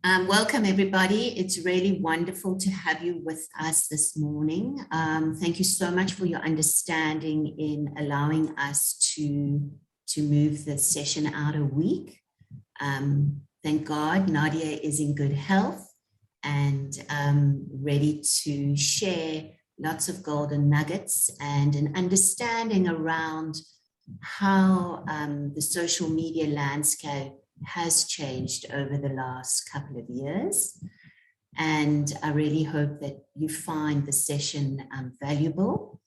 Welcome, everybody. It's really wonderful to have you with us this morning. Thank you so much for your understanding in allowing us to move the session out a week. Thank God Nadia is in good health and ready to share lots of golden nuggets and an understanding around how the social media landscape has changed over the last couple of years. And I really hope that you find the session valuable.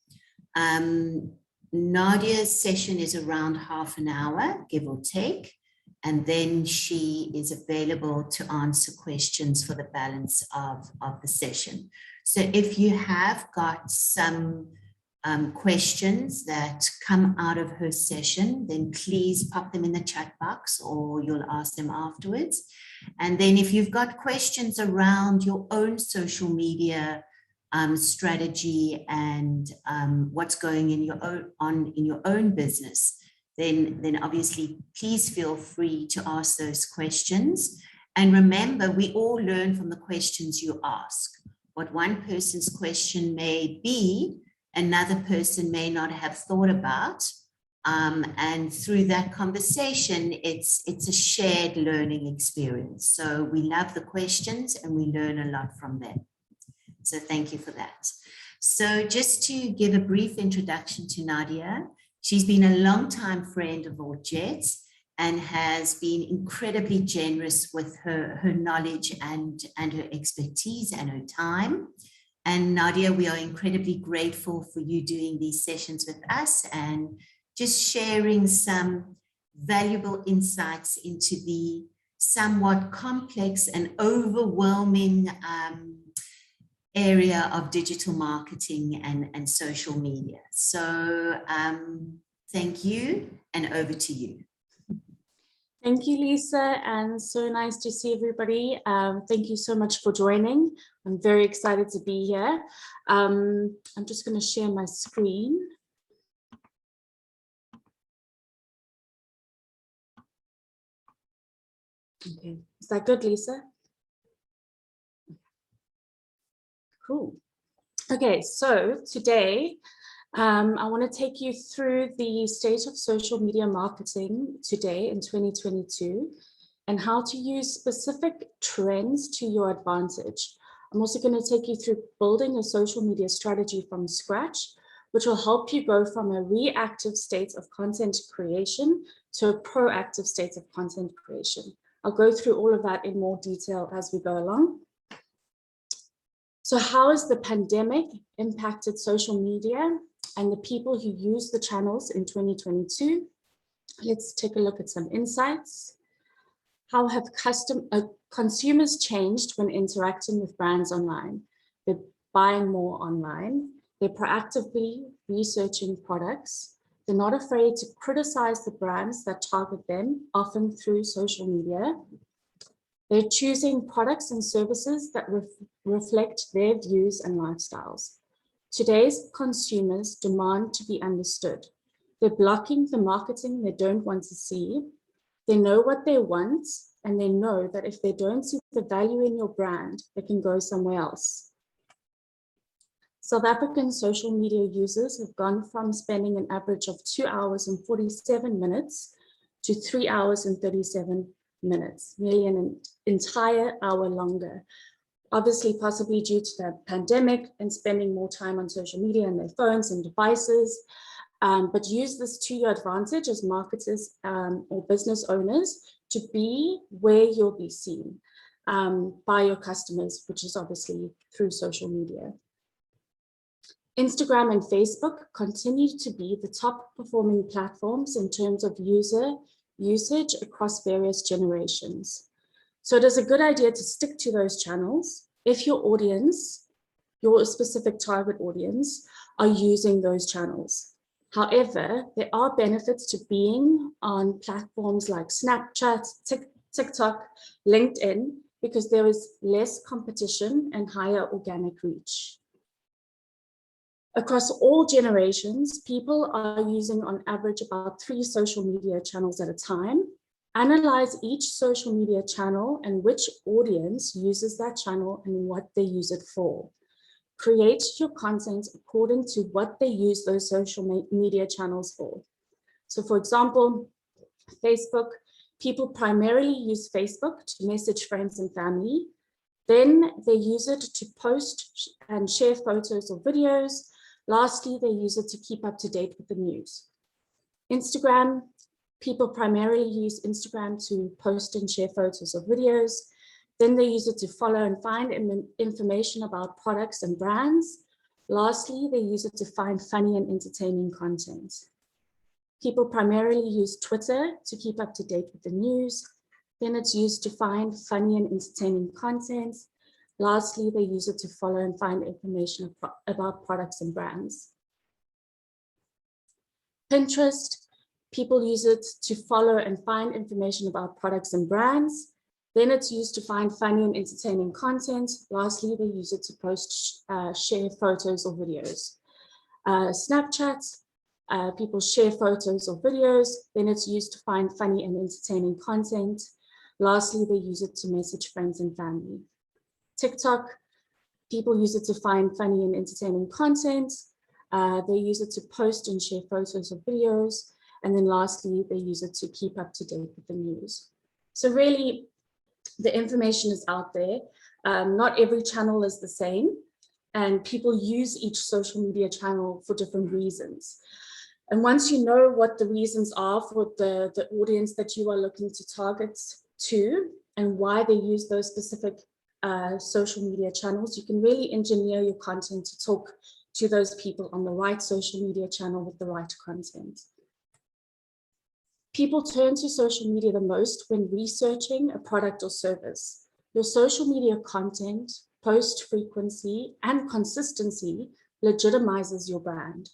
Nadia's session is around half an hour, give or take, and then she is available to answer questions for the balance of the session. So if you have got some questions that come out of her session, then please pop them in the chat box or you'll ask them afterwards. And then if you've got questions around your own social media strategy and what's going in your own business, then obviously please feel free to ask those questions. And remember, we all learn from the questions you ask. What one person's question may be, another person may not have thought about. And through that conversation, it's a shared learning experience. So we love the questions and we learn a lot from them. So thank you for that. So just to give a brief introduction to Nadia, she's been a longtime friend of ORT Jet and has been incredibly generous with her knowledge and her expertise and her time. And Nadia, we are incredibly grateful for you doing these sessions with us and just sharing some valuable insights into the somewhat complex and overwhelming area of digital marketing and social media. So thank you, and over to you. Thank you, Lisa, and so nice to see everybody. Thank you so much for joining. I'm very excited to be here. I'm just going to share my screen. Okay, is that good, Lisa? Cool. Okay, so today, I want to take you through the state of social media marketing today in 2022 and how to use specific trends to your advantage. I'm also going to take you through building a social media strategy from scratch, which will help you go from a reactive state of content creation to a proactive state of content creation. I'll go through all of that in more detail as we go along. So how has the pandemic impacted social media and the people who use the channels in 2022? Let's take a look at some insights. How have consumers changed when interacting with brands online? They're buying more online. They're proactively researching products. They're not afraid to criticize the brands that target them, often through social media. They're choosing products and services that reflect their views and lifestyles. Today's consumers demand to be understood. They're blocking the marketing they don't want to see. They know what they want, and they know that if they don't see the value in your brand, they can go somewhere else. South African social media users have gone from spending an average of 2 hours and 47 minutes to 3 hours and 37 minutes, nearly an entire hour longer. Obviously, possibly due to the pandemic and spending more time on social media and their phones and devices. But use this to your advantage as marketers or business owners to be where you'll be seen by your customers, which is obviously through social media. Instagram and Facebook continue to be the top performing platforms in terms of user usage across various generations. So it is a good idea to stick to those channels if your audience, your specific target audience, are using those channels. However, there are benefits to being on platforms like Snapchat, TikTok, LinkedIn, because there is less competition and higher organic reach. Across all generations, people are using on average about 3 social media channels at a time. Analyze each social media channel and which audience uses that channel and what they use it for. Create your content according to what they use those social media channels for. So for example, Facebook, people primarily use Facebook to message friends and family. Then they use it to post and share photos or videos. Lastly, they use it to keep up to date with the news. Instagram, people primarily use Instagram to post and share photos or videos. Then they use it to follow and find information about products and brands. Lastly, they use it to find funny and entertaining content. People primarily use Twitter to keep up to date with the news. Then it's used to find funny and entertaining content. Lastly, they use it to follow and find information about products and brands. Pinterest, people use it to follow and find information about products and brands. Then it's used to find funny and entertaining content. Lastly, they use it to post, share photos or videos. Snapchat, people share photos or videos. Then it's used to find funny and entertaining content. Lastly, they use it to message friends and family. TikTok, people use it to find funny and entertaining content. They use it to post and share photos or videos. And then lastly, they use it to keep up to date with the news. So really, the information is out there. Not every channel is the same, and people use each social media channel for different reasons. And once you know what the reasons are for the audience that you are looking to target to, and why they use those specific social media channels, you can really engineer your content to talk to those people on the right social media channel with the right content. People turn to social media the most when researching a product or service. Your social media content, post frequency, and consistency legitimizes your brand.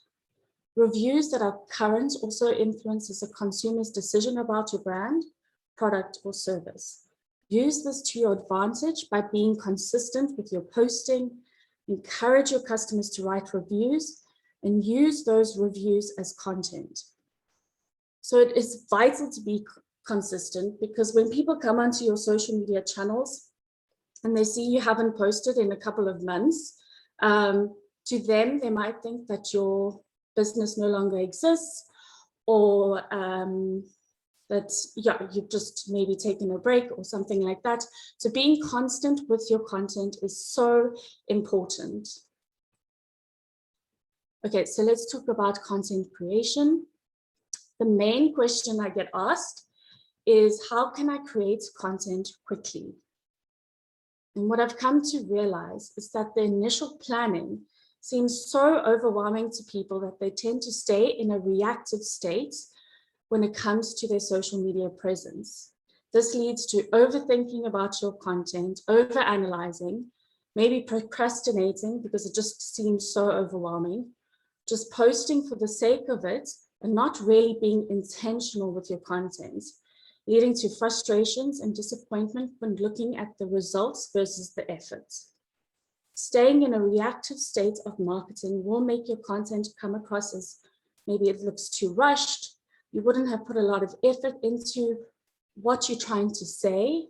Reviews that are current also influences a consumer's decision about your brand, product, or service. Use this to your advantage by being consistent with your posting. Encourage your customers to write reviews and use those reviews as content. So it is vital to be consistent, because when people come onto your social media channels and they see you haven't posted in a couple of months, to them, they might think that your business no longer exists, or that you've just maybe taken a break or something like that. So being constant with your content is so important. Okay, so let's talk about content creation. The main question I get asked is, how can I create content quickly? And what I've come to realize is that the initial planning seems so overwhelming to people that they tend to stay in a reactive state when it comes to their social media presence. This leads to overthinking about your content, overanalyzing, maybe procrastinating because it just seems so overwhelming, just posting for the sake of it and not really being intentional with your content, leading to frustrations and disappointment when looking at the results versus the effort. Staying in a reactive state of marketing will make your content come across as maybe it looks too rushed. You wouldn't have put a lot of effort into what you're trying to say,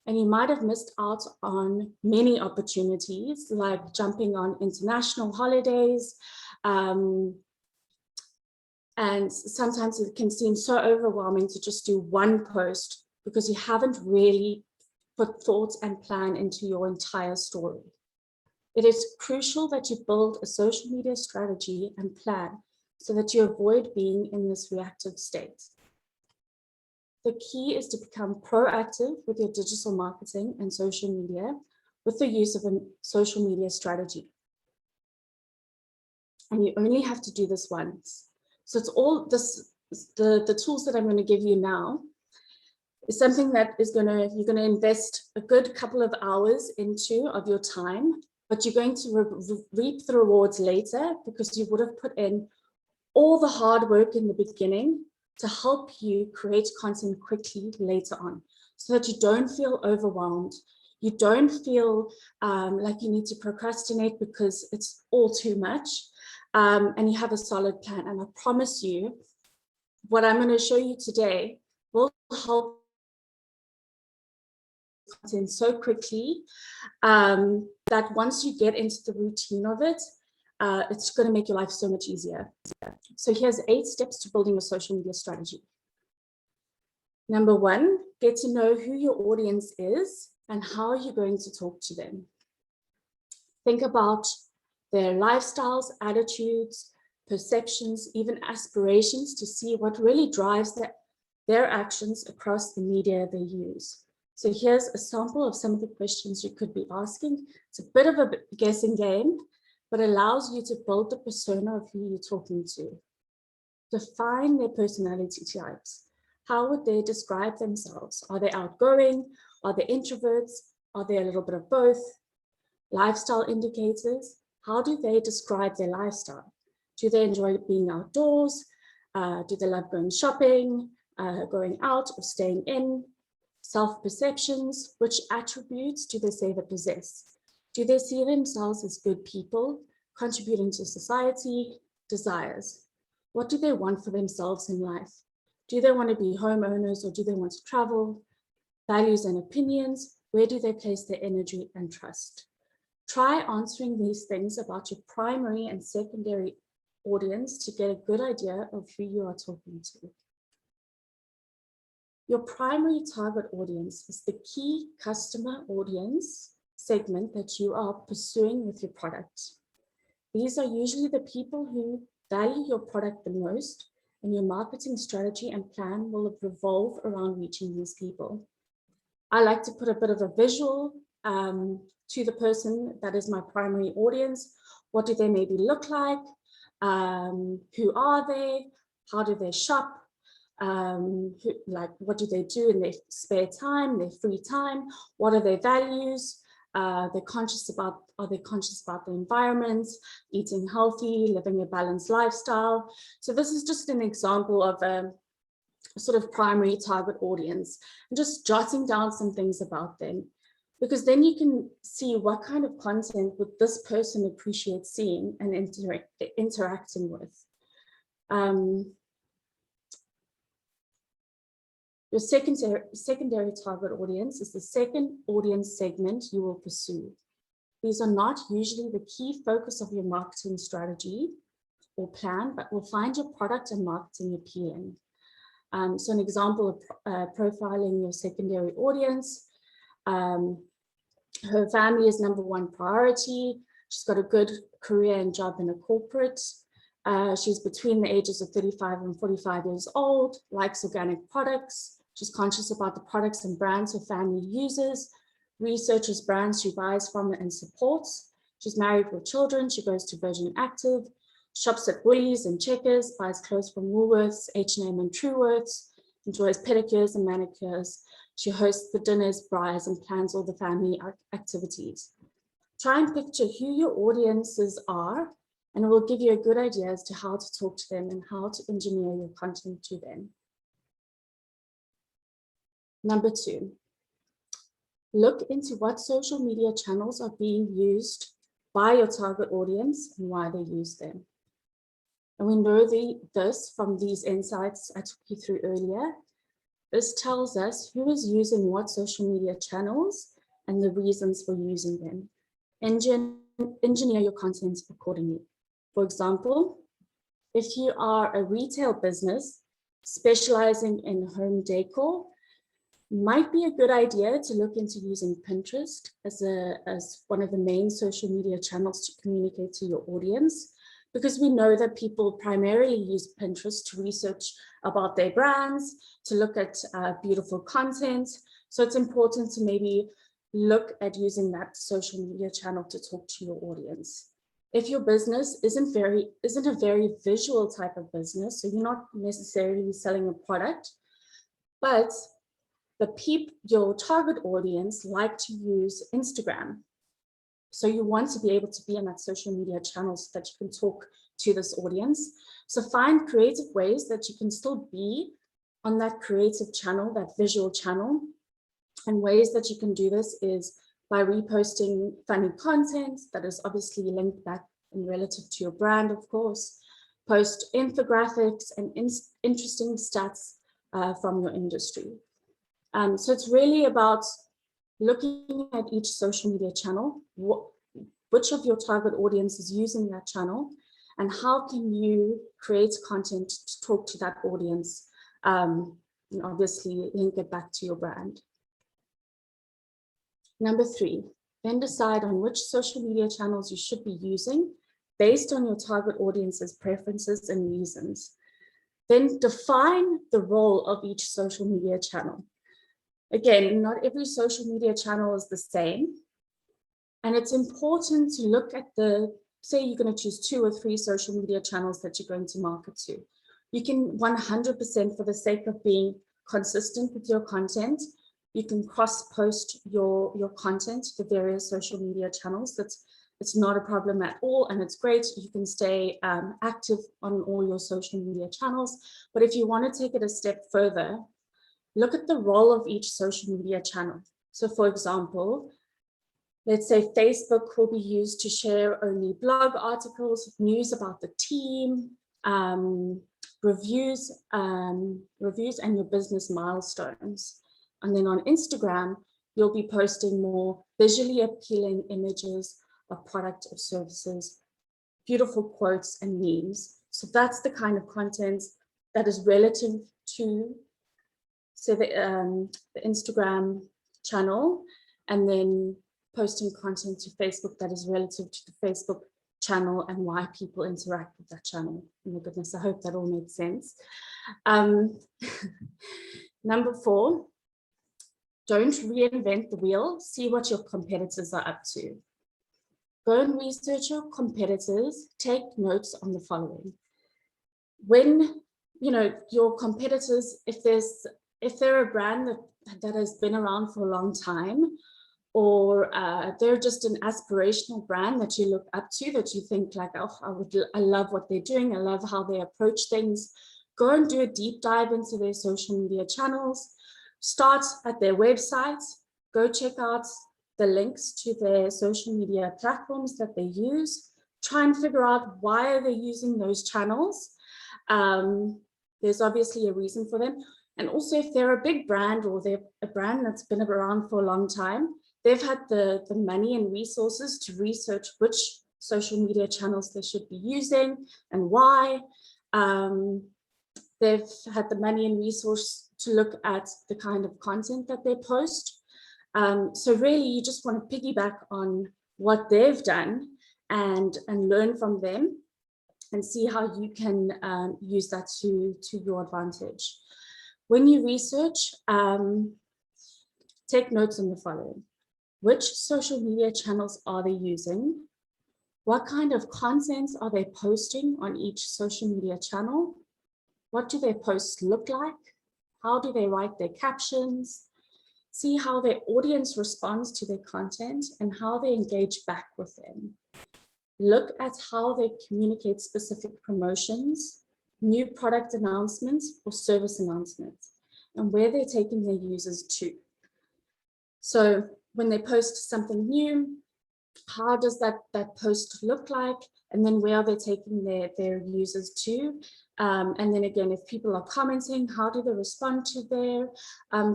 and you might have missed out on many opportunities, like jumping on international holidays. And sometimes it can seem so overwhelming to just do one post because you haven't really put thought and plan into your entire story. It is crucial that you build a social media strategy and plan so that you avoid being in this reactive state. The key is to become proactive with your digital marketing and social media with the use of a social media strategy. And you only have to do this once. So it's all this, the tools that I'm going to give you now is something that you're going to invest a good couple of hours into of your time, but you're going to reap the rewards later because you would have put in all the hard work in the beginning to help you create content quickly later on, so that you don't feel overwhelmed. You don't feel like you need to procrastinate because it's all too much. And you have a solid plan. And I promise you, what I'm going to show you today will help content so quickly that once you get into the routine of it, it's going to make your life so much easier. So here's 8 steps to building a social media strategy. Number 1, get to know who your audience is and how you're going to talk to them. Think about their lifestyles, attitudes, perceptions, even aspirations to see what really drives their actions across the media they use. So here's a sample of some of the questions you could be asking. It's a bit of a guessing game, but allows you to build the persona of who you're talking to. Define their personality types. How would they describe themselves? Are they outgoing? Are they introverts? Are they a little bit of both? Lifestyle indicators. How do they describe their lifestyle? Do they enjoy being outdoors? Do they love going shopping, going out or staying in? Self-perceptions. Which attributes do they say they possess? Do they see themselves as good people, contributing to society? Desires. What do they want for themselves in life? Do they want to be homeowners or do they want to travel? Values and opinions. Where do they place their energy and trust? Try answering these things about your primary and secondary audience to get a good idea of who you are talking to. Your primary target audience is the key customer audience segment that you are pursuing with your product. These are usually the people who value your product the most, and your marketing strategy and plan will revolve around reaching these people. I like to put a bit of a visual to the person that is my primary audience. What do they maybe look like? Who are they? How do they shop? What do they do in their spare time, their free time? What are their values? Are they conscious about the environment, eating healthy, living a balanced lifestyle? So this is just an example of a sort of primary target audience, and just jotting down some things about them, because then you can see what kind of content would this person appreciate seeing and interacting with. Your secondary target audience is the second audience segment you will pursue. These are not usually the key focus of your marketing strategy or plan, but will find your product and marketing appealing. So an example of profiling your secondary audience. Her family is #1 priority. She's got a good career and job in a corporate. She's between the ages of 35 and 45 years old, likes organic products. She's conscious about the products and brands her family uses, researches brands she buys from and supports. She's married with children. She goes to Virgin Active, shops at Woolies and Checkers, buys clothes from Woolworths, H&M and Truworths, enjoys pedicures and manicures. She hosts the dinners, braais, and plans all the family activities. Try and picture who your audiences are, and it will give you a good idea as to how to talk to them and how to engineer your content to them. Number 2, look into what social media channels are being used by your target audience and why they use them. And we know this from these insights I took you through earlier. This tells us who is using what social media channels and the reasons for using them. Engineer your content accordingly. For example, if you are a retail business specializing in home decor, might be a good idea to look into using Pinterest as one of the main social media channels to communicate to your audience, because we know that people primarily use Pinterest to research about their brands, to look at beautiful content. So it's important to maybe look at using that social media channel to talk to your audience. If your business isn't a very visual type of business, so you're not necessarily selling a product, but your target audience like to use Instagram. So you want to be able to be on that social media channel so that you can talk to this audience. So find creative ways that you can still be on that creative channel, that visual channel. And ways that you can do this is by reposting funny content that is obviously linked back and relative to your brand, of course. Post infographics and interesting stats from your industry. So it's really about looking at each social media channel, which of your target audience is using that channel, and how can you create content to talk to that audience, and obviously link it back to your brand. Number 3, then decide on which social media channels you should be using based on your target audience's preferences and reasons. Then define the role of each social media channel. Again, not every social media channel is the same. And it's important to look at say you're going to choose 2 or 3 social media channels that you're going to market to. You can 100%, for the sake of being consistent with your content, you can cross-post your content to the various social media channels. It's not a problem at all, and it's great. You can stay active on all your social media channels. But if you want to take it a step further, look at the role of each social media channel. So for example, let's say Facebook will be used to share only blog articles, news about the team, reviews and your business milestones. And then on Instagram, you'll be posting more visually appealing images of product or services, beautiful quotes and memes. So that's the kind of content that is relative to, say, the Instagram channel, and then posting content to Facebook that is relative to the Facebook channel and why people interact with that channel. Oh my goodness, I hope that all made sense. Number 4, don't reinvent the wheel. See what your competitors are up to. Go and research your competitors. Take notes on the following. When your competitors, if they're a brand that has been around for a long time, or they're just an aspirational brand that you look up to, that you think like, oh, I love what they're doing, I love how they approach things, go and do a deep dive into their social media channels. Start at their website, go check out the links to their social media platforms that they use. Try and figure out why are they using those channels. There's obviously a reason for them. And also, if they're a big brand, or they're a brand that's been around for a long time, they've had the money and resources to research which social media channels they should be using and why. They've had the money and resource to look at the kind of content that they post. So really, you just want to piggyback on what they've done and learn from them and see how you can use that to your advantage. When you research, take notes on the following. Which social media channels are they using? What kind of content are they posting on each social media channel? What do their posts look like? How do they write their captions? See how their audience responds to their content and how they engage back with them. Look at how they communicate specific promotions, new product announcements or service announcements, and where they're taking their users to. So when they post something new, how does that post look like? And then where are they taking their users to? And then again, if people are commenting, how do they respond to their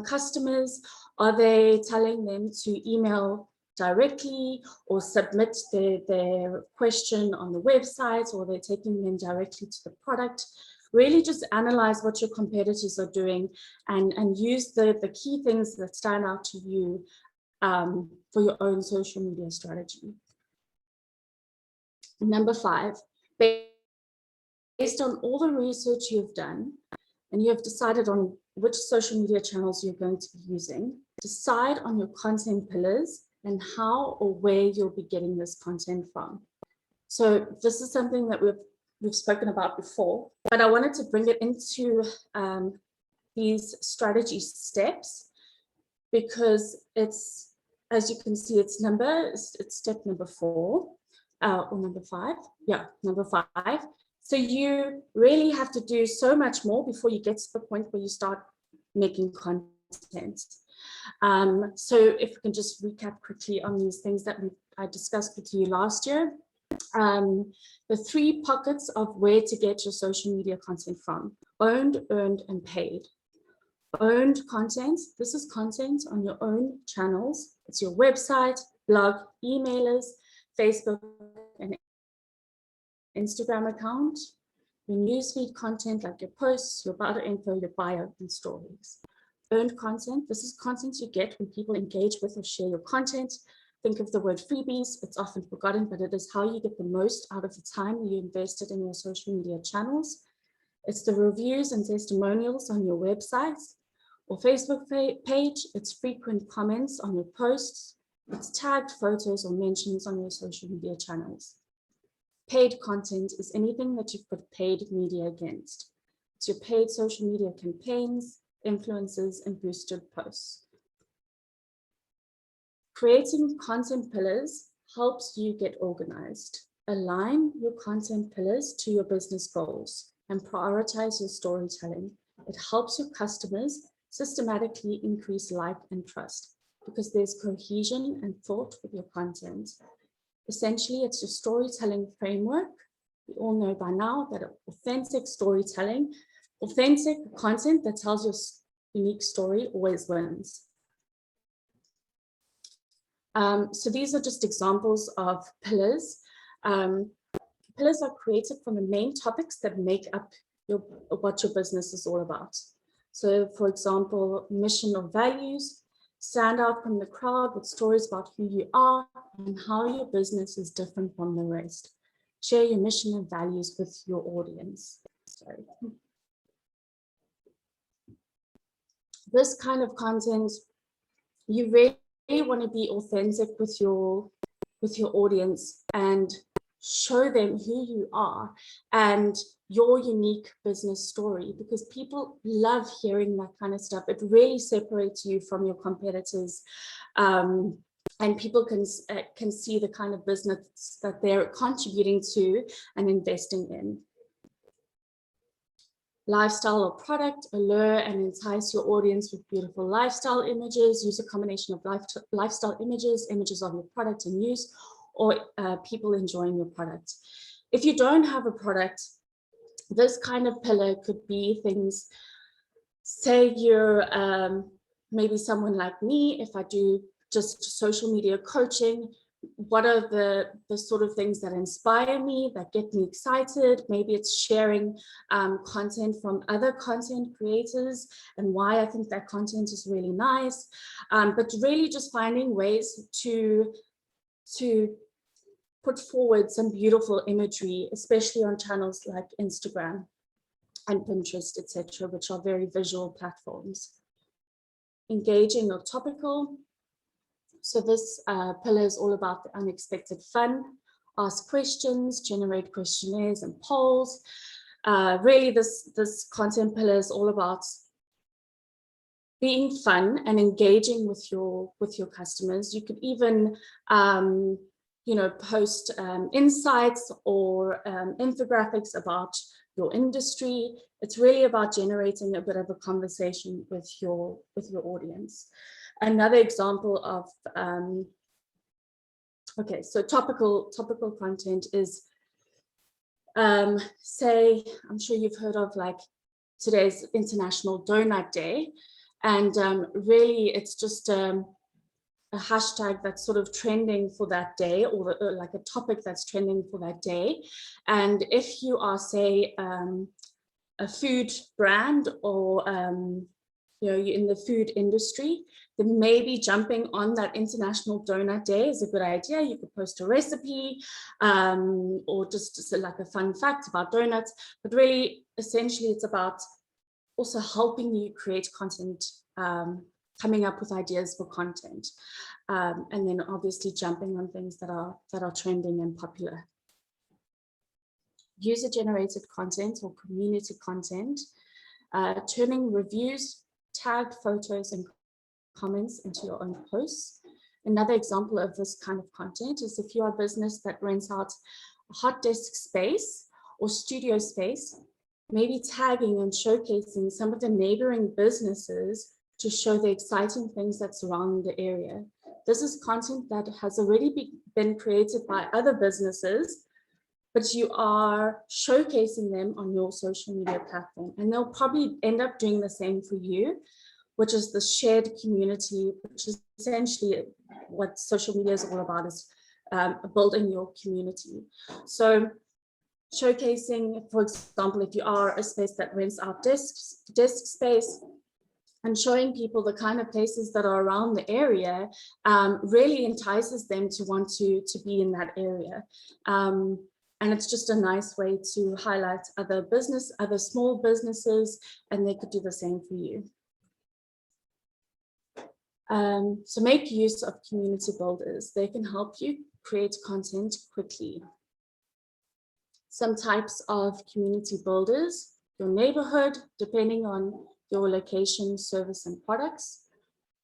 customers? Are they telling them to email directly or submit their question on the website, or they're taking them directly to the product? Really just analyze what your competitors are doing and use the key things that stand out to you for your own social media strategy. Number 5, based on all the research you've done and you have decided on which social media channels you're going to be using, decide on your content pillars and how or where you'll be getting this content from. So this is something that we've spoken about before, but I wanted to bring it into these strategy steps because it's, as you can see, it's step number 4 or number 5. Yeah, number 5. So you really have to do so much more before you get to the point where you start making content. So if we can just recap quickly on these things that I discussed with you last year. The 3 pockets of where to get your social media content from: owned, earned, and paid. Owned content, this is content on your own channels. It's your website, blog, emailers, Facebook, and Instagram account. Your newsfeed content like your posts, your about info, your bio, and stories. Earned content, this is content you get when people engage with or share your content. Think of the word freebies, it's often forgotten, but it is how you get the most out of the time you invested in your social media channels. It's the reviews and testimonials on your website or Facebook page. It's frequent comments on your posts. It's tagged photos or mentions on your social media channels. Paid content is anything that you've put paid media against. It's your paid social media campaigns, influencers, and boosted posts. Creating content pillars helps you get organized. Align your content pillars to your business goals and prioritize your storytelling. It helps your customers systematically increase like and trust because there's cohesion and thought with your content. Essentially, it's your storytelling framework. We all know by now that authentic storytelling, authentic content that tells your unique story always wins. So these are just examples of pillars. Pillars are created from the main topics that make up what your business is all about. So for example, mission or values, stand out from the crowd with stories about who you are and how your business is different from the rest. Share your mission and values with your audience. Sorry. This kind of content, you really want to be authentic with your audience and show them who you are and your unique business story, because people love hearing that kind of stuff. It really separates you from your competitors, and people can see the kind of business that they're contributing to and investing in. Lifestyle or product, allure and entice your audience with beautiful lifestyle images. Use a combination of lifestyle images, images of your product in use, or people enjoying your product. If you don't have a product, this kind of pillar could be things, say you're maybe someone like me, if I do just social media coaching, what are the sort of things that inspire me, that get me excited? Maybe it's sharing content from other content creators and why I think that content is really nice. But really just finding ways to put forward some beautiful imagery, especially on channels like Instagram and Pinterest, etc., which are very visual platforms. Engaging or topical. So this pillar is all about the unexpected fun. Ask questions, generate questionnaires and polls. Really, this content pillar is all about being fun and engaging with your customers. You could even post insights or infographics about your industry. It's really about generating a bit of a conversation with your audience. Another example of so topical content is say, I'm sure you've heard of like today's International Donut Day, and really it's just a hashtag that's sort of trending for that day, or like a topic that's trending for that day. And if you are, say, a food brand, or you're in the food industry, then maybe jumping on that International Donut Day is a good idea. You could post a recipe or just like a fun fact about donuts, but really essentially it's about also helping you create content, coming up with ideas for content, and then obviously jumping on things that are trending and popular. User-generated content or community content, turning reviews, tagged photos and comments into your own posts. Another example of this kind of content is if you're a business that rents out a hot desk space or studio space, maybe tagging and showcasing some of the neighboring businesses to show the exciting things that surround the area. This is content that has already been created by other businesses, but you are showcasing them on your social media platform, and they'll probably end up doing the same for you, which is the shared community, which is essentially what social media is all about, is building your community. So showcasing, for example, if you are a space that rents out desk space, and showing people the kind of places that are around the area really entices them to want to be in that area. And it's just a nice way to highlight other small businesses, and they could do the same for you. So make use of community builders. They can help you create content quickly. Some types of community builders: your neighborhood, depending on your location, service, and products.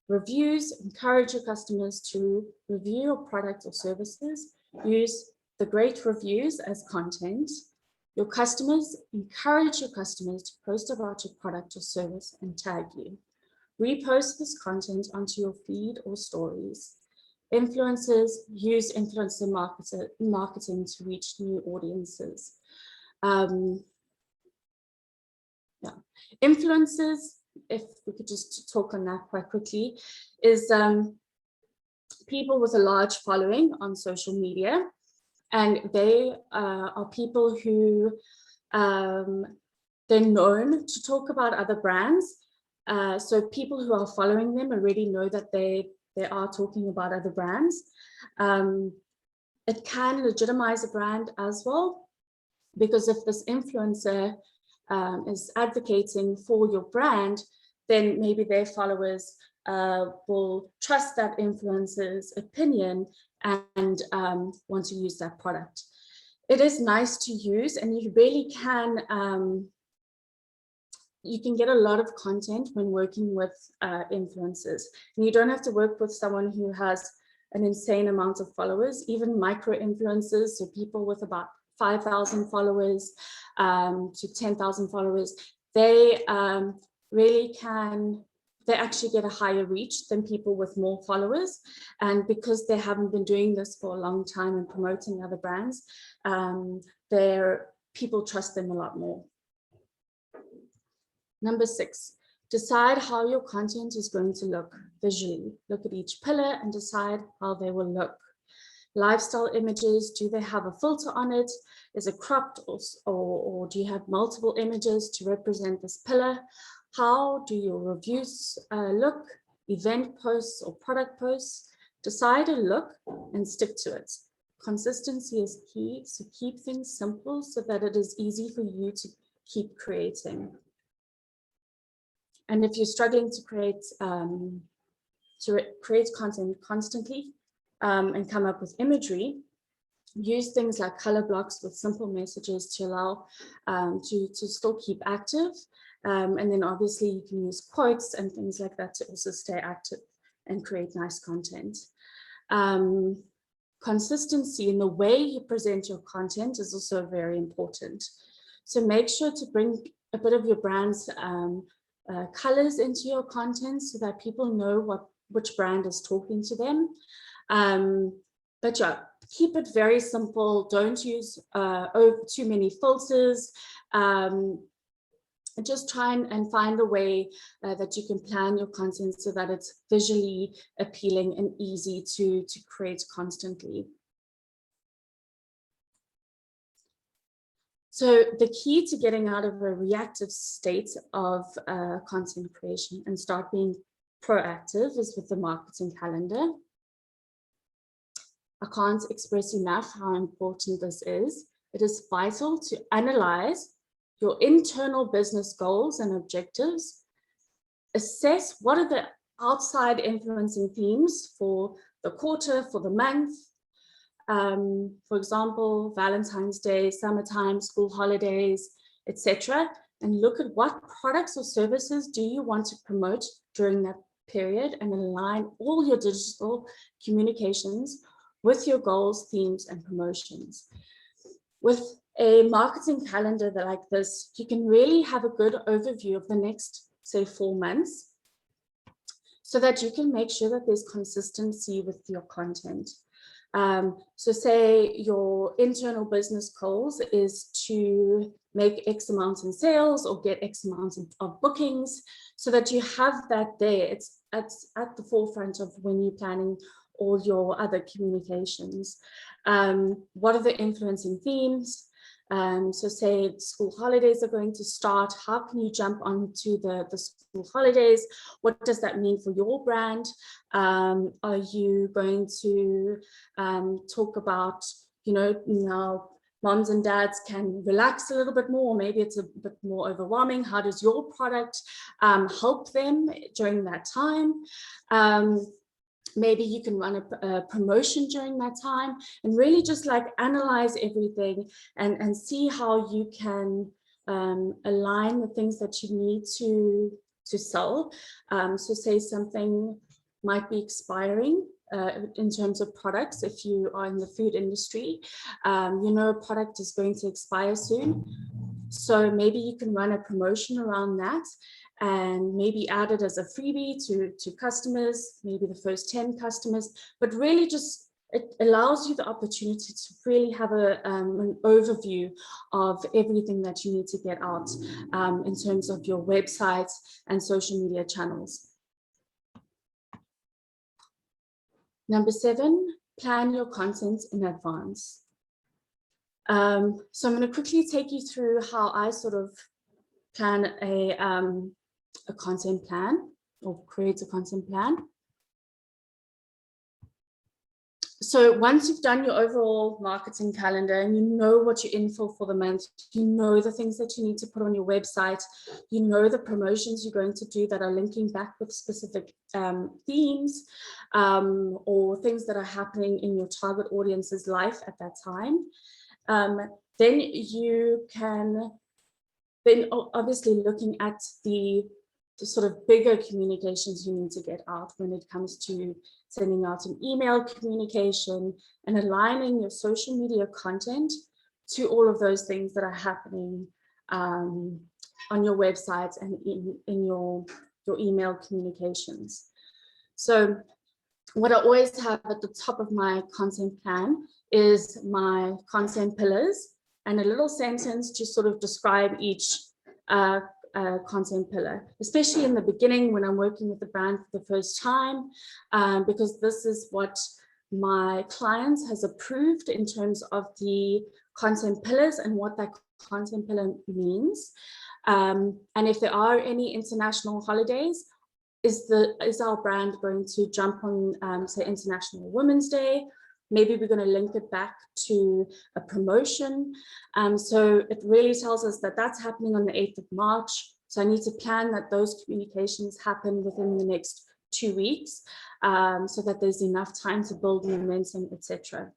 Reviews: encourage your customers to review your product or services. Use the great reviews as content. Your customers: encourage your customers to post about your product or service and tag you. Repost this content onto your feed or stories. Influencers: use influencer marketing to reach new audiences. Influencers, if we could just talk on that quite quickly, is people with a large following on social media, and they are people who they're known to talk about other brands. So people who are following them already know that they are talking about other brands. It can legitimize a brand as well, because if this influencer is advocating for your brand, then maybe their followers will trust that influencer's opinion and want to use that product. It is nice to use, and you really can you can get a lot of content when working with influencers. And you don't have to work with someone who has an insane amount of followers. Even micro influencers, so people with about 5,000 followers to 10,000 followers, they really can, they actually get a higher reach than people with more followers. And because they haven't been doing this for a long time and promoting other brands, people trust them a lot more. Number 6, decide how your content is going to look visually. Look at each pillar and decide how they will look. Lifestyle images, do they have a filter on it? Is it cropped, or do you have multiple images to represent this pillar? How do your reviews look? Event posts or product posts? Decide a look and stick to it. Consistency is key, so keep things simple so that it is easy for you to keep creating. And if you're struggling to create content constantly and come up with imagery, use things like color blocks with simple messages to allow to still keep active. And then obviously you can use quotes and things like that to also stay active and create nice content. Consistency in the way you present your content is also very important. So make sure to bring a bit of your brand's colors into your content so that people know which brand is talking to them. But yeah, keep it very simple. Don't use too many filters. Just try and find a way that you can plan your content so that it's visually appealing and easy to create constantly. So the key to getting out of a reactive state of content creation and start being proactive is with the marketing calendar. I can't express enough how important this is. It is vital to analyze your internal business goals and objectives, assess what are the outside influencing themes for the quarter, for the month. For example, Valentine's Day, summertime, school holidays, etc. And look at what products or services do you want to promote during that period, and align all your digital communications with your goals, themes, and promotions. With a marketing calendar like this, you can really have a good overview of the next, say, 4 months, so that you can make sure that there's consistency with your content. So say your internal business goals is to make X amount in sales or get X amount of bookings, so that you have that there. It's at the forefront of when you're planning all your other communications. What are the influencing themes? So say school holidays are going to start. How can you jump onto the school holidays? What does that mean for your brand? Are you going to talk about, now moms and dads can relax a little bit more, maybe it's a bit more overwhelming. How does your product help them during that time? Maybe you can run a promotion during that time, and really just like analyze everything and see how you can align the things that you need to sell. So say something might be expiring in terms of products. If you are in the food industry, a product is going to expire soon. So maybe you can run a promotion around that, and maybe add it as a freebie to customers, maybe the first 10 customers, but really just, it allows you the opportunity to really have an overview of everything that you need to get out in terms of your website and social media channels. Number 7, plan your content in advance. So I'm going to quickly take you through how I sort of plan a content plan, or create a content plan. So once you've done your overall marketing calendar and you know what you're in for the month, you know the things that you need to put on your website, you know the promotions you're going to do that are linking back with specific themes or things that are happening in your target audience's life at that time, then you can, obviously looking at the sort of bigger communications you need to get out when it comes to sending out an email communication and aligning your social media content to all of those things that are happening on your website and in your email communications. So what I always have at the top of my content plan is my content pillars and a little sentence to sort of describe each content pillar, especially in the beginning when I'm working with the brand for the first time, because this is what my clients has approved in terms of the content pillars and what that content pillar means. And if there are any international holidays, is our brand going to jump on, say, International Women's Day? Maybe we're going to link it back to a promotion. So it really tells us that that's happening on the 8th of March. So I need to plan that those communications happen within the next 2 weeks so that there's enough time to build momentum, etc.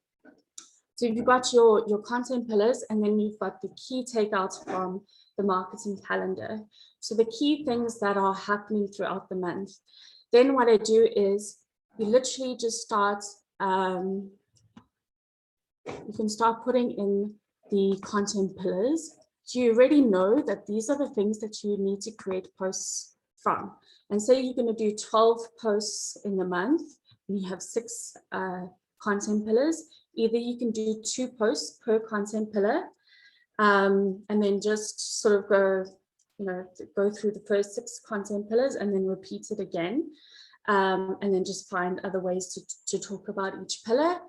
So you've got your content pillars, and then you've got the key takeouts from the marketing calendar. So the key things that are happening throughout the month. Then what I do is you literally just start, you can start putting in the content pillars. So you already know that these are the things that you need to create posts from. And say you're going to do 12 posts in the month, and you have 6 content pillars. Either you can do 2 posts per content pillar, and then just sort of go through the first 6 content pillars and then repeat it again, and then just find other ways to talk about each pillar.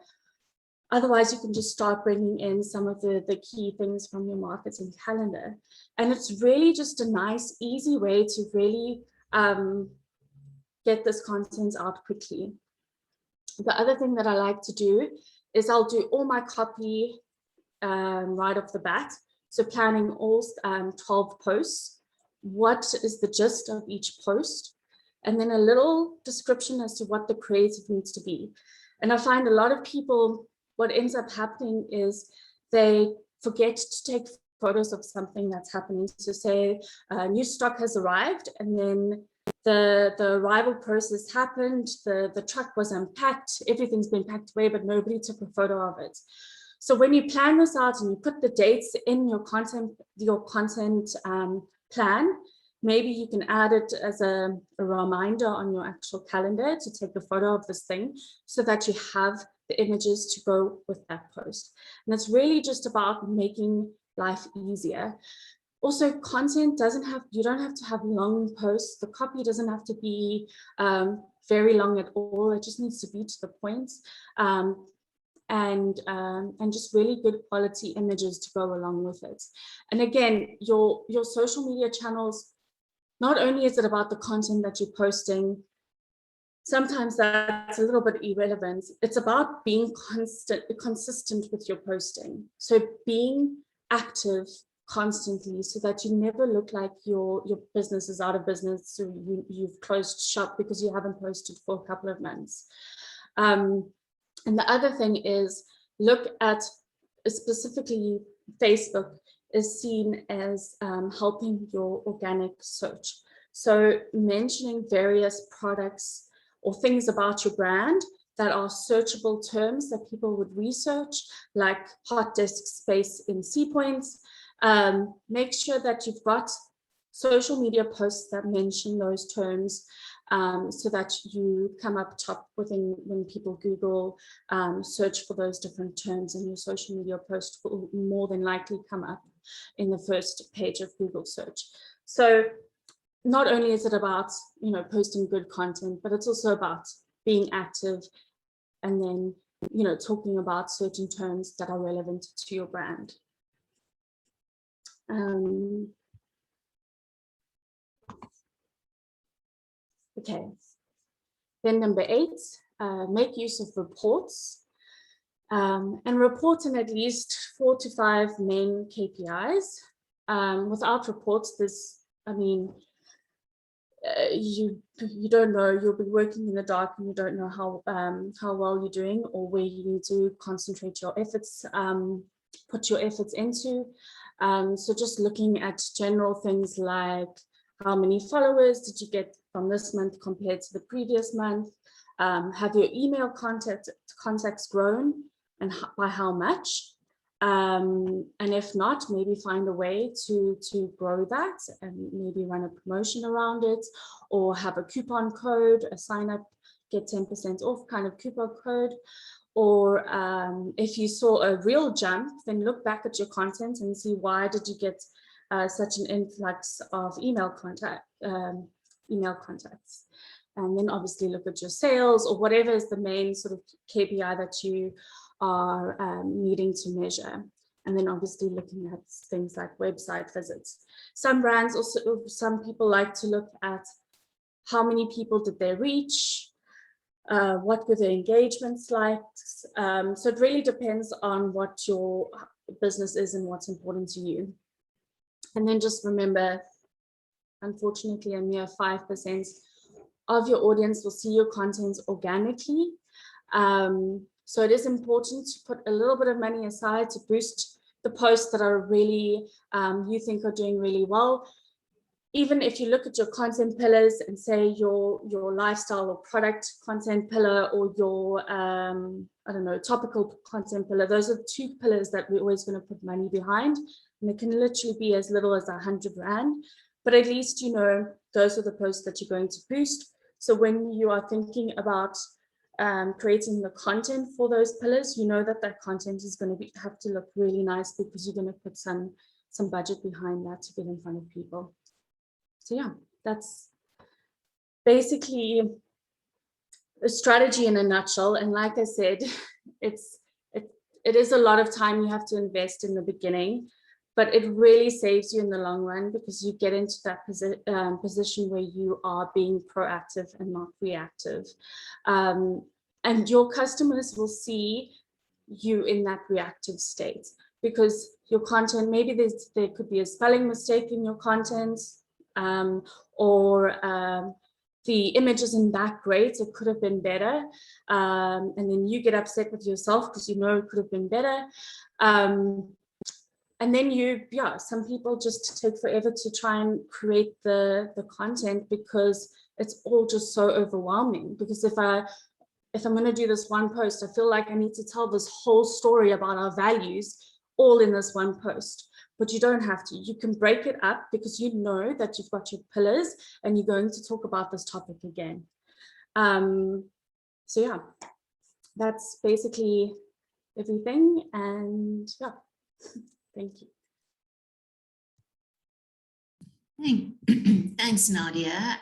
Otherwise, you can just start bringing in some of the key things from your marketing calendar. And it's really just a nice, easy way to really get this content out quickly. The other thing that I like to do is I'll do all my copy right off the bat. So planning all 12 posts, what is the gist of each post, and then a little description as to what the creative needs to be. And I find a lot of people, what ends up happening is they forget to take photos of something that's happening. So say new stock has arrived, and then the arrival process happened, the truck was unpacked, everything's been packed away, but nobody took a photo of it. So when you plan this out and you put the dates in your content plan, maybe you can add it as a reminder on your actual calendar to take a photo of this thing so that you have the images to go with that post. And it's really just about making life easier. Also, content you don't have to have long posts. The copy doesn't have to be very long at all. It just needs to be to the point. And just really good quality images to go along with it. And again, your social media channels, not only is it about the content that you're posting, sometimes that's a little bit irrelevant. It's about being consistent with your posting. So being active constantly, so that you never look like your business is out of business, so you've closed shop because you haven't posted for a couple of months. And the other thing is, look at, specifically Facebook is seen as helping your organic search. So mentioning various products or things about your brand that are searchable terms that people would research, like hot desk space in C points. Make sure that you've got social media posts that mention those terms, so that you come up top when people Google search for those different terms, and your social media post will more than likely come up in the first page of Google search. So not only is it about, posting good content, but it's also about being active and then, talking about certain terms that are relevant to your brand. Okay, then number 8, make use of reports, and report in at least 4 to 5 main KPIs. Without reports, you don't know, you'll be working in the dark and you don't know how well you're doing, or where you need to concentrate your efforts, put your efforts into. So just looking at general things like, how many followers did you get from this month compared to the previous month? Have your email contacts grown, and by how much? And if not, maybe find a way to grow that, and maybe run a promotion around it, or have a coupon code, a sign up, get 10% off kind of coupon code. Or if you saw a real jump, then look back at your content and see, why did you get such an influx of email contacts? And then obviously look at your sales, or whatever is the main sort of KPI that you are needing to measure. And then obviously looking at things like website visits. Some brands also, some people like to look at how many people did they reach, what were the engagements like. So it really depends on what your business is and what's important to you. And then just remember, unfortunately, a mere 5% of your audience will see your content organically. So it is important to put a little bit of money aside to boost the posts that are really, you think are doing really well. Even if you look at your content pillars and say your lifestyle or product content pillar, or your, I don't know, topical content pillar, those are 2 pillars that we're always going to put money behind. And it can literally be as little as 100 Rand. But at least, those are the posts that you're going to boost. So when you are thinking about creating the content for those pillars, that content is going to have to look really nice, because you're going to put some budget behind that to get in front of people. So yeah, that's basically a strategy in a nutshell. And like I said, it is a lot of time you have to invest in the beginning, but it really saves you in the long run, because you get into that position where you are being proactive and not reactive. And your customers will see you in that reactive state, because your content, maybe there could be a spelling mistake in your content, or the image isn't that great, it could have been better. And then you get upset with yourself because it could have been better. And then some people just take forever to try and create the content, because it's all just so overwhelming. Because if I'm going to do this one post, I feel like I need to tell this whole story about our values all in this one post. But you don't have to. You can break it up, because you know that you've got your pillars and you're going to talk about this topic again. So yeah, that's basically everything. And yeah, thank you. Thanks, Nadia.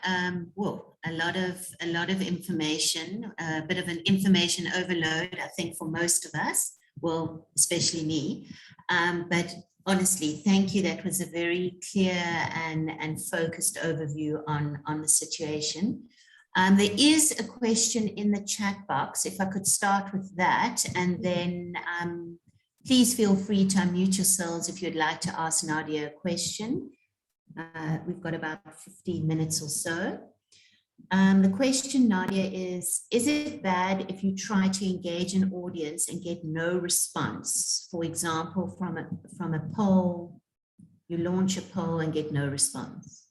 Well, a lot of information, a bit of an information overload, I think, for most of us. Well, especially me. But honestly, thank you. That was a very clear and focused overview on the situation. There is a question in the chat box. If I could start with that, and then please feel free to unmute yourselves if you'd like to ask Nadia a question. We've got about 15 minutes or so. The question, Nadia, is it bad if you try to engage an audience and get no response? For example, from a poll, you launch a poll and get no response.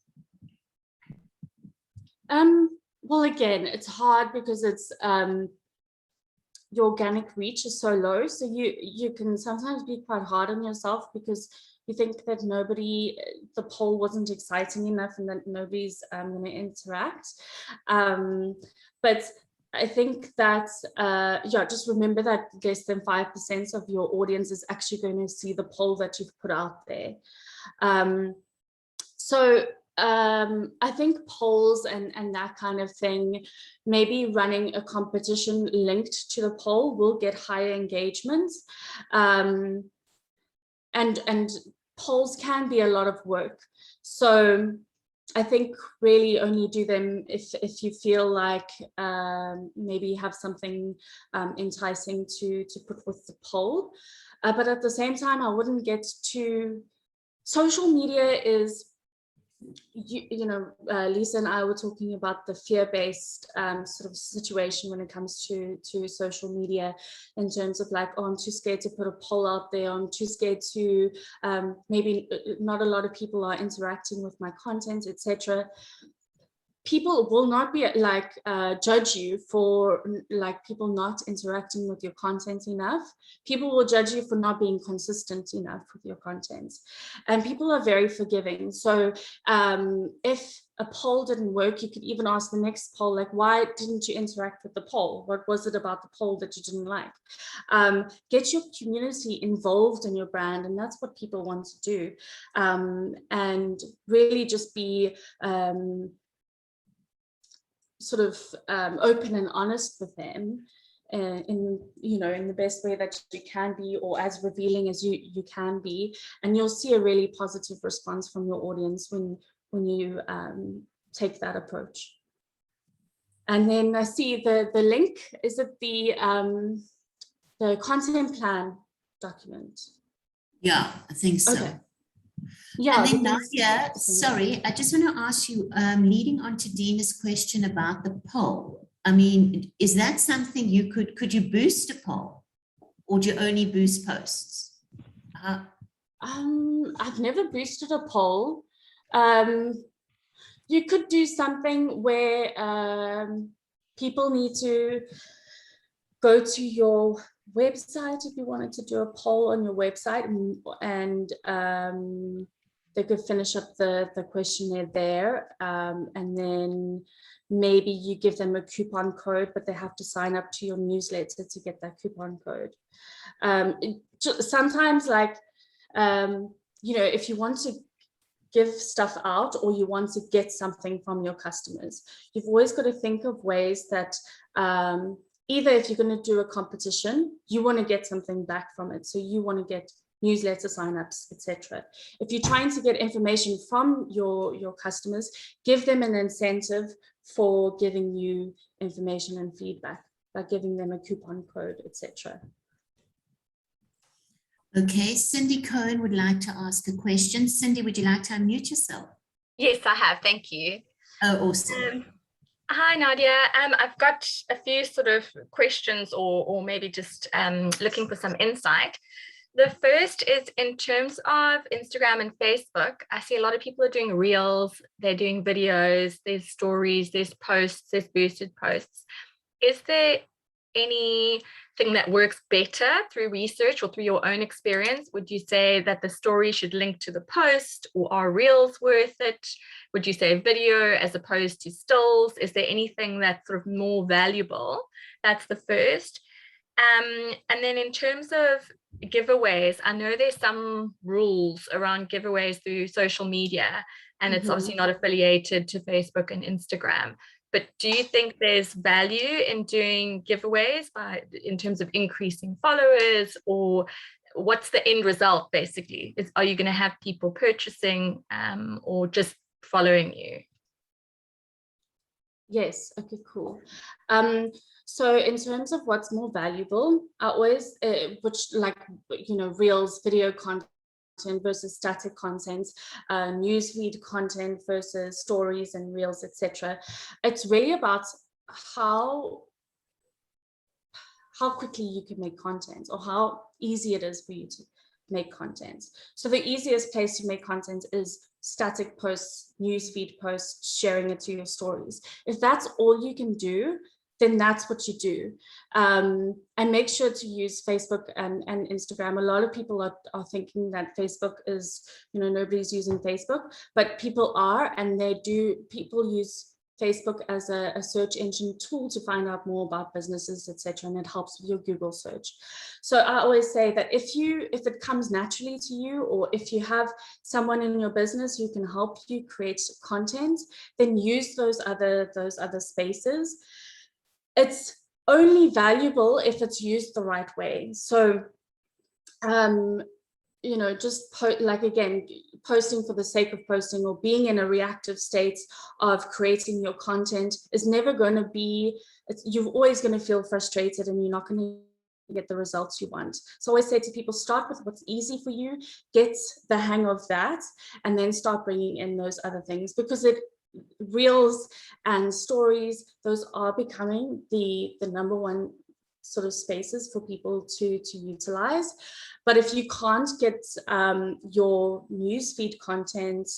Well, again, it's hard because it's your organic reach is so low. So you can sometimes be quite hard on yourself because you think that the poll wasn't exciting enough and that nobody's going to interact. But I think that, yeah, just remember that less than 5% of your audience is actually going to see the poll that you've put out there. I think polls and that kind of thing, maybe running a competition linked to the poll will get higher engagement. And polls can be a lot of work. So I think really only do them if you feel like maybe you have something enticing to put with the poll. But at the same time, I wouldn't get too, social media is, you know, Lisa and I were talking about the fear-based sort of situation when it comes to social media, in terms of like, oh, I'm too scared to put a poll out there, I'm too scared to, maybe not a lot of people are interacting with my content, etc. People will not be like judge you for like people not interacting with your content enough. People will judge you for not being consistent enough with your content, and people are very forgiving. So if a poll didn't work, you could even ask the next poll, like, why didn't you interact with the poll? What was it about the poll that you didn't like? Get your community involved in your brand, and that's what people want to do. And really just be sort of open and honest with them in, you know, in the best way that you can be, or as revealing as you can be, and you'll see a really positive response from your audience when you take that approach. And then I see the link, is it the content plan document? Yeah, I think so. Okay. Yeah, and then Nadia, sorry, I just want to ask you, leading on to Dina's question about the poll. I mean, is that something you could you boost a poll, or do you only boost posts? I've never boosted a poll. You could do something where people need to go to your website if you wanted to do a poll on your website, and they could finish up the questionnaire there, and then maybe you give them a coupon code, but they have to sign up to your newsletter to get that coupon code. Sometimes, like, you know, if you want to give stuff out, or you want to get something from your customers, you've always got to think of ways that either if you're going to do a competition, you want to get something back from it. So you want to get newsletter signups, etc. If you're trying to get information from your customers, give them an incentive for giving you information and feedback by giving them a coupon code, etc. Okay, Cindy Cohen would like to ask a question. Cindy, would you like to unmute yourself? Yes, I have. Thank you. Oh, awesome. Hi, Nadia. I've got a few sort of questions, or maybe just looking for some insight. The first is in terms of Instagram and Facebook. I see a lot of people are doing reels, they're doing videos, there's stories, there's posts, there's boosted posts. Is there anything that works better through research or through your own experience? Would you say that the story should link to the post, or are reels worth it? Would you say video as opposed to stills? Is there anything that's sort of more valuable? That's the first. And then in terms of giveaways, I know there's some rules around giveaways through social media, and it's obviously not affiliated to Facebook and Instagram. But do you think there's value in doing giveaways in terms of increasing followers, or what's the end result basically? Are you going to have people purchasing or just following you? Yes, okay, cool. So in terms of what's more valuable, I always, Reels, video content versus static content, newsfeed content versus stories and Reels, etc. It's really about how quickly you can make content, or how easy it is for you to make content. So the easiest place to make content is static posts, newsfeed posts, sharing it to your stories. If that's all you can do, then that's what you do. And make sure to use Facebook and Instagram. A lot of people are thinking that Facebook is, nobody's using Facebook, but people are, and people use Facebook as a search engine tool to find out more about businesses, etc., and it helps with your Google search. So I always say that if it comes naturally to you, or if you have someone in your business who can help you create content, then use those other spaces. It's only valuable if it's used the right way. So just posting for the sake of posting, or being in a reactive state of creating your content is never going to be, you're always going to feel frustrated, and you're not going to get the results you want. So I always say to people, start with what's easy for you, get the hang of that, and then start bringing in those other things, because Reels and stories, those are becoming the number one sort of spaces for people to utilize. But if you can't get your newsfeed content,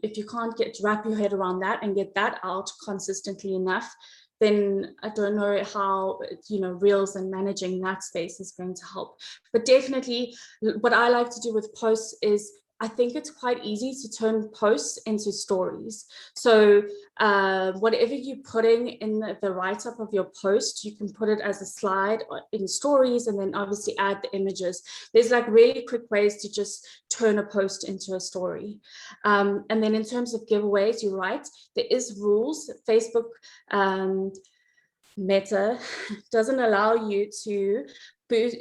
if you can't wrap your head around that and get that out consistently enough, then I don't know how, Reels and managing that space is going to help. But definitely what I like to do with posts is, I think it's quite easy to turn posts into stories. So whatever you're putting in the write-up of your post, you can put it as a slide in stories, and then obviously add the images. There's really quick ways to just turn a post into a story. And then in terms of giveaways, you're right, there is rules. Facebook Meta doesn't allow you to boost,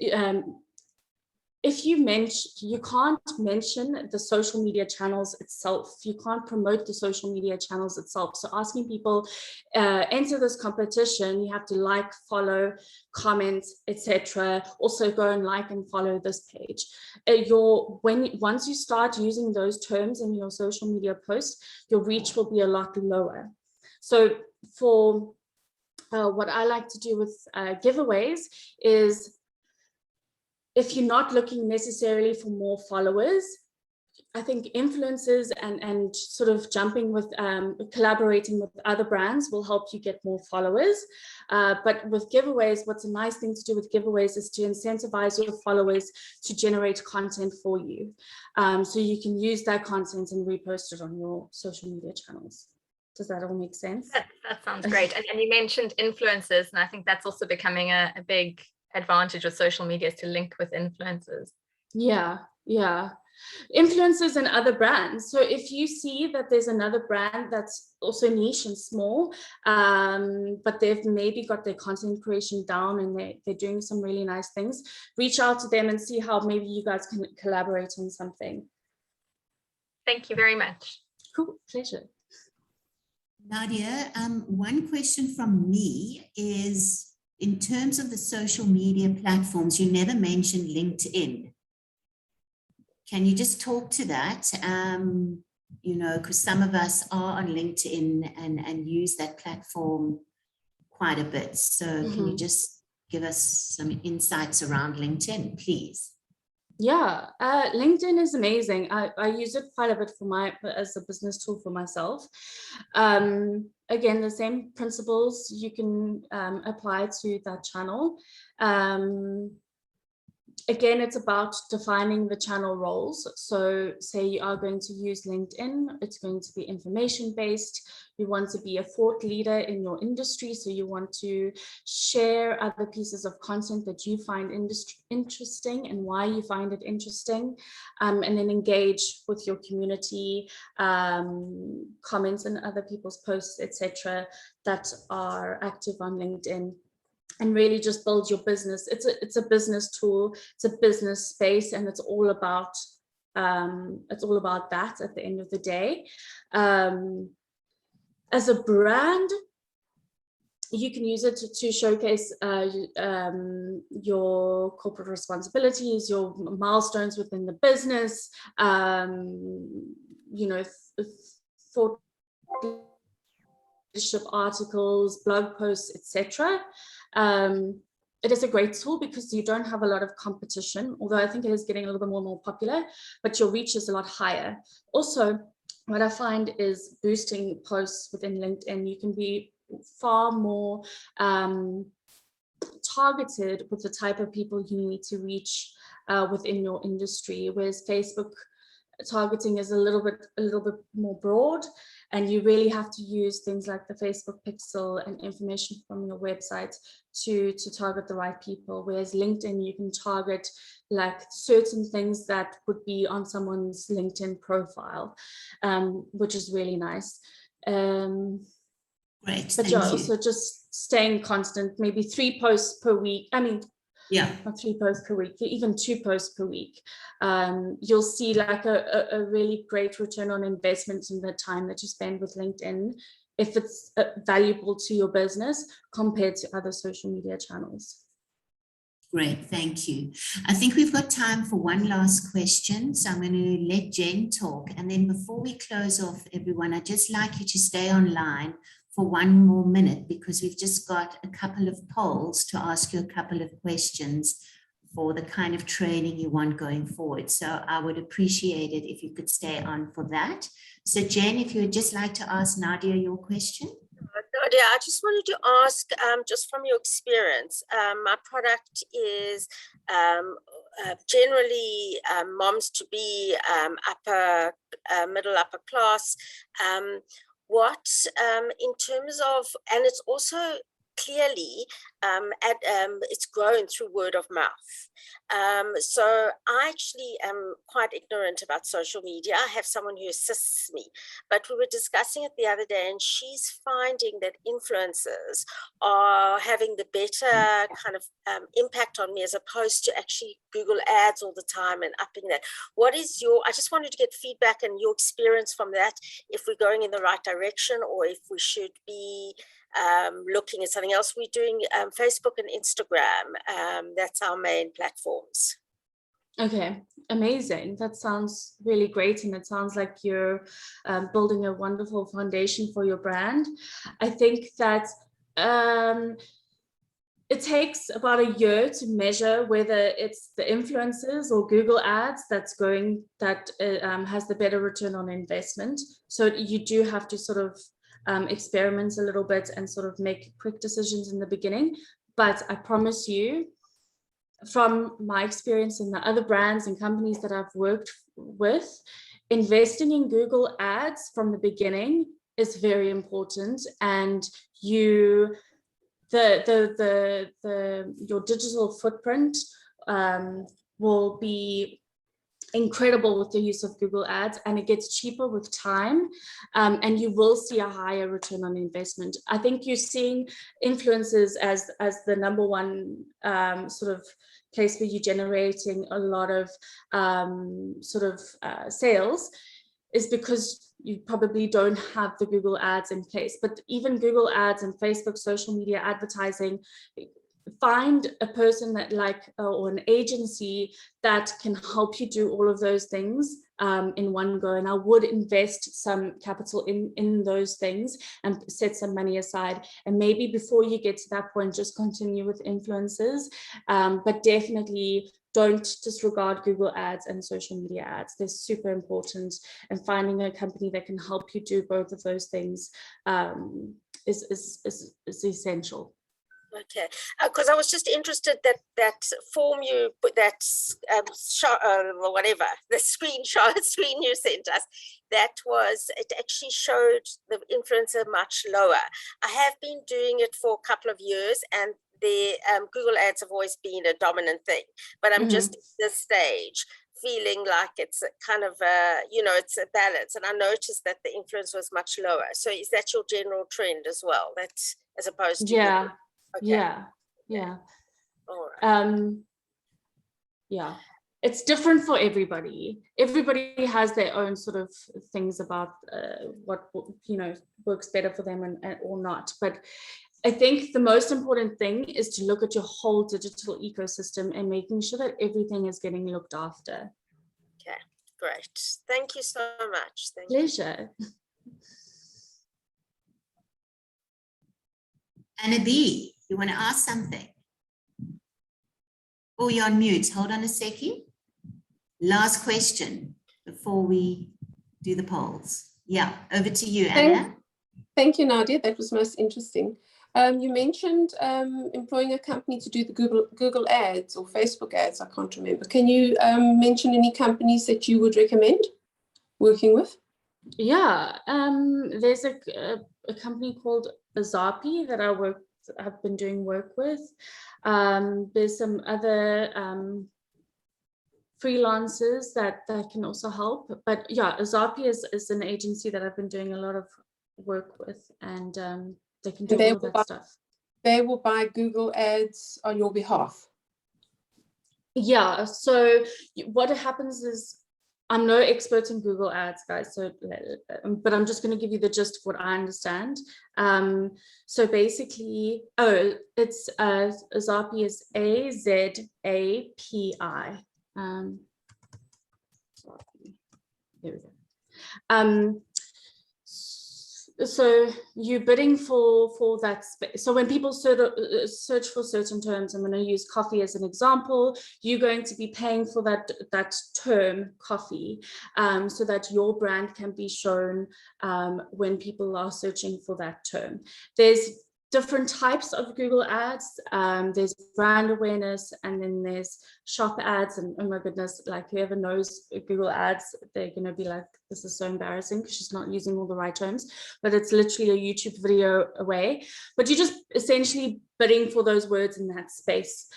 if you can't mention the social media channels itself. You can't promote the social media channels itself. So asking people, enter this competition, you have to like, follow, comment, etc. Also go and like and follow this page. Once you start using those terms in your social media posts, your reach will be a lot lower. So for what I like to do with giveaways is, if you're not looking necessarily for more followers, I think influencers and sort of jumping with, collaborating with other brands will help you get more followers. But with giveaways, what's a nice thing to do with giveaways is to incentivize your followers to generate content for you. So you can use that content and repost it on your social media channels. Does that all make sense? That sounds great. And you mentioned influencers, and I think that's also becoming a big advantage of social media, is to link with influencers. Yeah. Influencers and other brands. So if you see that there's another brand that's also niche and small, but they've maybe got their content creation down and they're doing some really nice things, reach out to them and see how maybe you guys can collaborate on something. Thank you very much. Cool, pleasure. Nadia, one question from me is, in terms of the social media platforms, you never mentioned LinkedIn. Can you just talk to that? Because some of us are on LinkedIn and use that platform quite a bit. So can you just give us some insights around LinkedIn, please? Yeah, LinkedIn is amazing. I use it quite a bit as a business tool for myself. Again, the same principles you can apply to that channel. again, it's about defining the channel roles. So say you are going to use LinkedIn, it's going to be information-based. You want to be a thought leader in your industry. So you want to share other pieces of content that you find interesting and why you find it interesting, and then engage with your community, comments on other people's posts, etc., that are active on LinkedIn. And really just build your business. It's a business tool, it's a business space, and it's all about that at the end of the day. As a brand, you can use it to showcase your corporate responsibilities, your milestones within the business, you know, thought leadership articles, blog posts, etc. It is a great tool because you don't have a lot of competition, although I think it is getting a little bit more popular, but your reach is a lot higher. Also, what I find is boosting posts within LinkedIn, you can be far more targeted with the type of people you need to reach within your industry, whereas Facebook targeting is a little bit more broad, and you really have to use things like the Facebook pixel and information from your website to target the right people, whereas LinkedIn, you can target like certain things that would be on someone's LinkedIn profile, which is really nice. Great, but yeah, also just staying constant, maybe 3 posts per week. I mean, yeah, not 3 posts per week, even 2 posts per week. You'll see like a really great return on investment in the time that you spend with LinkedIn, if it's valuable to your business compared to other social media channels. Great, thank you. I think we've got time for one last question, so I'm going to let Jen talk. And then before we close off, everyone, I'd just like you to stay online for 1 more minute, because we've just got a couple of polls to ask you a couple of questions for the kind of training you want going forward. So I would appreciate it if you could stay on for that. So Jen, if you would just like to ask Nadia your question. Nadia, I just wanted to ask, just from your experience, my product is generally moms to be middle upper class. What in terms of, and it's also clearly it's grown through word of mouth. So I actually am quite ignorant about social media. I have someone who assists me, but we were discussing it the other day, and she's finding that influencers are having the better kind of impact on me, as opposed to actually Google ads all the time and upping that. What is I just wanted to get feedback and your experience from that, if we're going in the right direction or if we should be looking at something else. We're doing Facebook and Instagram. That's our main platforms. Okay, amazing. That sounds really great. And it sounds like you're building a wonderful foundation for your brand. I think that it takes about a year to measure whether it's the influencers or Google ads that has the better return on investment. So you do have to sort of experiment a little bit and sort of make quick decisions in the beginning. But I promise you, from my experience in the other brands and companies that I've worked with, investing in Google ads from the beginning is very important. And your digital footprint will be incredible with the use of Google ads, and it gets cheaper with time, and you will see a higher return on investment. I think you're seeing influencers as the number one sort of place where you're generating a lot of sales, is because you probably don't have the Google ads in place. But even Google ads and Facebook social media advertising, find a person that or an agency that can help you do all of those things in one go. And I would invest some capital in those things and set some money aside. And maybe before you get to that point, just continue with influencers, but definitely don't disregard Google ads and social media ads. They're super important, and finding a company that can help you do both of those things is essential. Okay, because I was just interested that that form you put, that shot, whatever, the screen you sent us, that was, it actually showed the influencer much lower. I have been doing it for a couple of years, and the Google ads have always been a dominant thing, but I'm just at this stage feeling like it's a kind of a, you know, it's a balance, and I noticed that the influence was much lower. So is that your general trend as well? That's as opposed to Yeah. Okay. Yeah. All right. Yeah, it's different for everybody. Everybody has their own sort of things about what, you know, works better for them and or not. But I think the most important thing is to look at your whole digital ecosystem and making sure that everything is getting looked after. Okay, great. Thank you so much. Thank Pleasure. Anna B, you want to ask something? Oh, you're on mute. Hold on a second. Last question before we do the polls. Yeah, over to you, Anna. Thank you, Nadia. That was most interesting. You mentioned employing a company to do the Google ads or Facebook ads. I can't remember. Can you mention any companies that you would recommend working with? Yeah, there's a company called Azapi that I've been doing work with. There's some other freelancers that can also help. But yeah, Azapi is an agency that I've been doing a lot of work with, and they can do all of that stuff. They will buy Google ads on your behalf. Yeah, so what happens is, I'm no expert in Google ads, guys, so but I'm just going to give you the gist of what I understand. So basically, it's Azapi is AZAPI. Here we go. So you're bidding for that space. So when people search for certain terms, I'm going to use coffee as an example, you're going to be paying for that term coffee, so that your brand can be shown when people are searching for that term. There's different types of Google ads. There's brand awareness, and then there's shop ads, and oh my goodness, like whoever knows Google ads, they're going to be like, this is so embarrassing because she's not using all the right terms, but it's literally a YouTube video away. But you're just essentially bidding for those words in that space.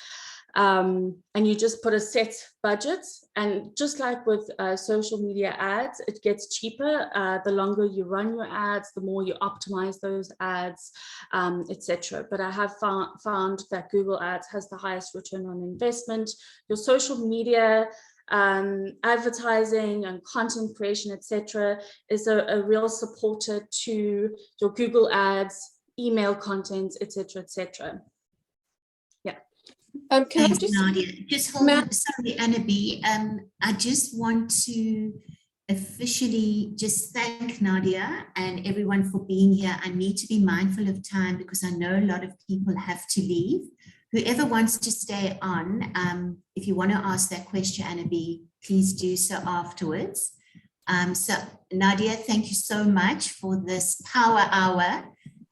And you just put a set budget, and just like with social media ads, it gets cheaper the longer you run your ads, the more you optimize those ads, etc. But I have found that Google ads has the highest return on investment. Your social media advertising and content creation, etc., is a real supporter to your Google ads, email content, etc., etc. Thanks, Nadia. Just hold on. Sorry, Anna B. I just want to officially just thank Nadia and everyone for being here. I need to be mindful of time because I know a lot of people have to leave. Whoever wants to stay on, if you want to ask that question, Anna B, please do so afterwards. So Nadia, thank you so much for this power hour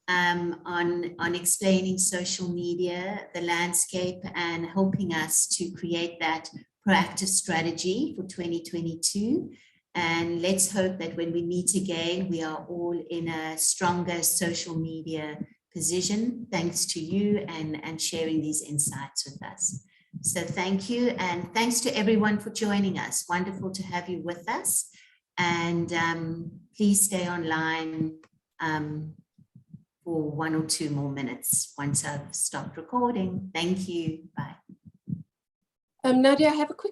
on explaining social media, the landscape, and helping us to create that proactive strategy for 2022. And let's hope that when we meet again, we are all in a stronger social media position, thanks to you and sharing these insights with us. So thank you, and thanks to everyone for joining us. Wonderful to have you with us. And please stay online for 1 or 2 more minutes once I've stopped recording. Thank you. Bye. Nadia, I have a quick